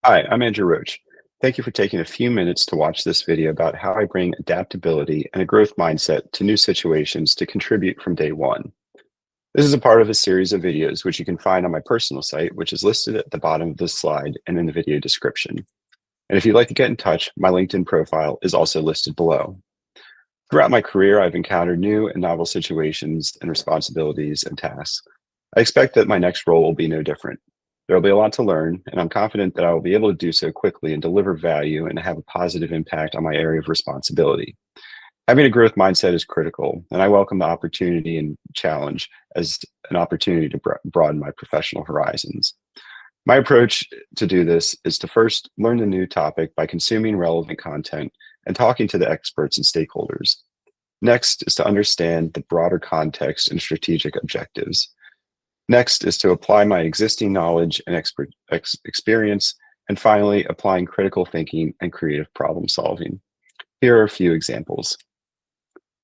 Hi, I'm Andrew Roach. Thank you for taking a few minutes to watch this video about how I bring adaptability and a growth mindset to new situations to contribute from day one. This is a part of a series of videos which you can find on my personal site, which is listed at the bottom of this slide and in the video description. And if you'd like to get in touch, my LinkedIn profile is also listed below. Throughout my career, I've encountered new and novel situations and responsibilities and tasks. I expect that my next role will be no different. There will be a lot to learn, and I'm confident that I will be able to do so quickly and deliver value and have a positive impact on my area of responsibility. Having a growth mindset is critical, and I welcome the opportunity and challenge as an opportunity to broaden my professional horizons. My approach to do this is to first learn the new topic by consuming relevant content and talking to the experts and stakeholders. Next is to understand the broader context and strategic objectives. Next is to apply my existing knowledge and experience, and finally, applying critical thinking and creative problem solving. Here are a few examples.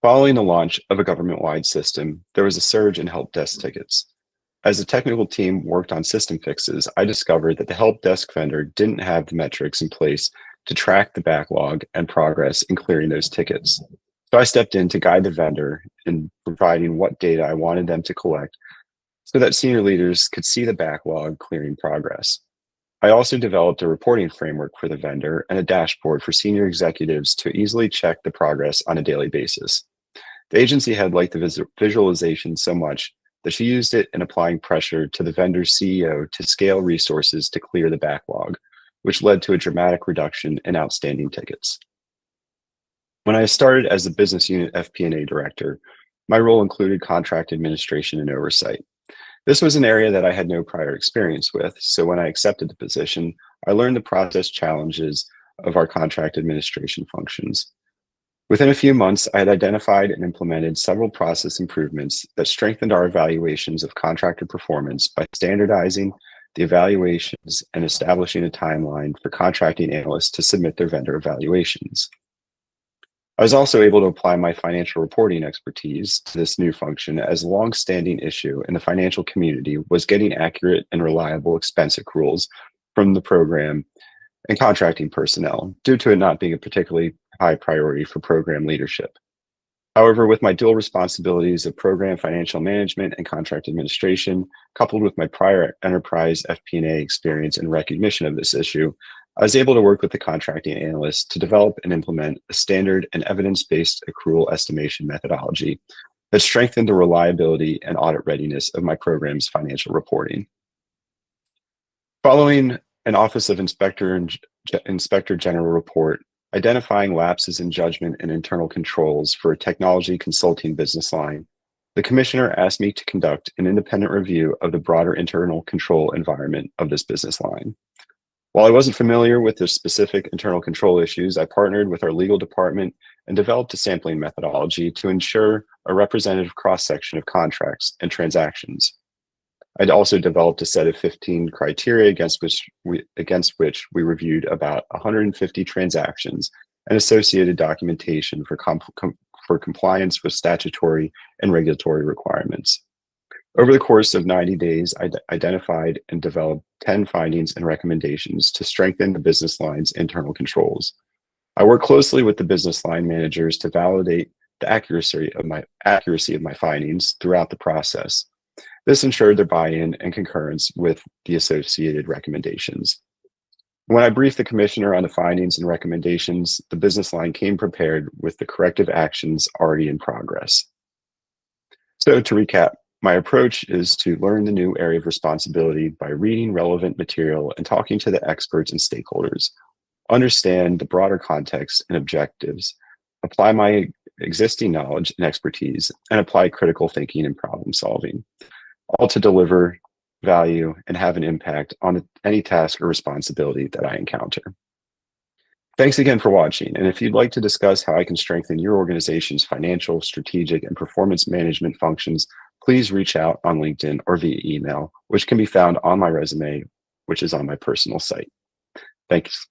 Following the launch of a government-wide system, there was a surge in help desk tickets. As the technical team worked on system fixes, I discovered that the help desk vendor didn't have the metrics in place to track the backlog and progress in clearing those tickets. So I stepped in to guide the vendor in providing what data I wanted them to collect so that senior leaders could see the backlog clearing progress. I also developed a reporting framework for the vendor and a dashboard for senior executives to easily check the progress on a daily basis. The agency had liked the visualization so much that she used it in applying pressure to the vendor's CEO to scale resources to clear the backlog, which led to a dramatic reduction in outstanding tickets. When I started as the business unit FP&A director, my role included contract administration and oversight. This was an area that I had no prior experience with, so when I accepted the position, I learned the process challenges of our contract administration functions. Within a few months, I had identified and implemented several process improvements that strengthened our evaluations of contractor performance by standardizing the evaluations and establishing a timeline for contracting analysts to submit their vendor evaluations. I was also able to apply my financial reporting expertise to this new function, as a long-standing issue in the financial community was getting accurate and reliable expense accruals from the program and contracting personnel, due to it not being a particularly high priority for program leadership. However, with my dual responsibilities of program financial management and contract administration, coupled with my prior enterprise FP&A experience and recognition of this issue, I was able to work with the contracting analysts to develop and implement a standard and evidence-based accrual estimation methodology that strengthened the reliability and audit readiness of my program's financial reporting. Following an Office of Inspector General report identifying lapses in judgment and internal controls for a technology consulting business line, the commissioner asked me to conduct an independent review of the broader internal control environment of this business line. While I wasn't familiar with the specific internal control issues, I partnered with our legal department and developed a sampling methodology to ensure a representative cross-section of contracts and transactions. I'd also developed a set of 15 criteria against which we reviewed about 150 transactions and associated documentation for compliance with statutory and regulatory requirements. Over the course of 90 days, I identified and developed 10 findings and recommendations to strengthen the business line's internal controls. I worked closely with the business line managers to validate the accuracy of my findings throughout the process. This ensured their buy-in and concurrence with the associated recommendations. When I briefed the commissioner on the findings and recommendations, the business line came prepared with the corrective actions already in progress. So to recap, my approach is to learn the new area of responsibility by reading relevant material and talking to the experts and stakeholders, understand the broader context and objectives, apply my existing knowledge and expertise, and apply critical thinking and problem solving, all to deliver value and have an impact on any task or responsibility that I encounter. Thanks again for watching, and if you'd like to discuss how I can strengthen your organization's financial, strategic, and performance management functions, please reach out on LinkedIn or via email, which can be found on my resume, which is on my personal site. Thanks.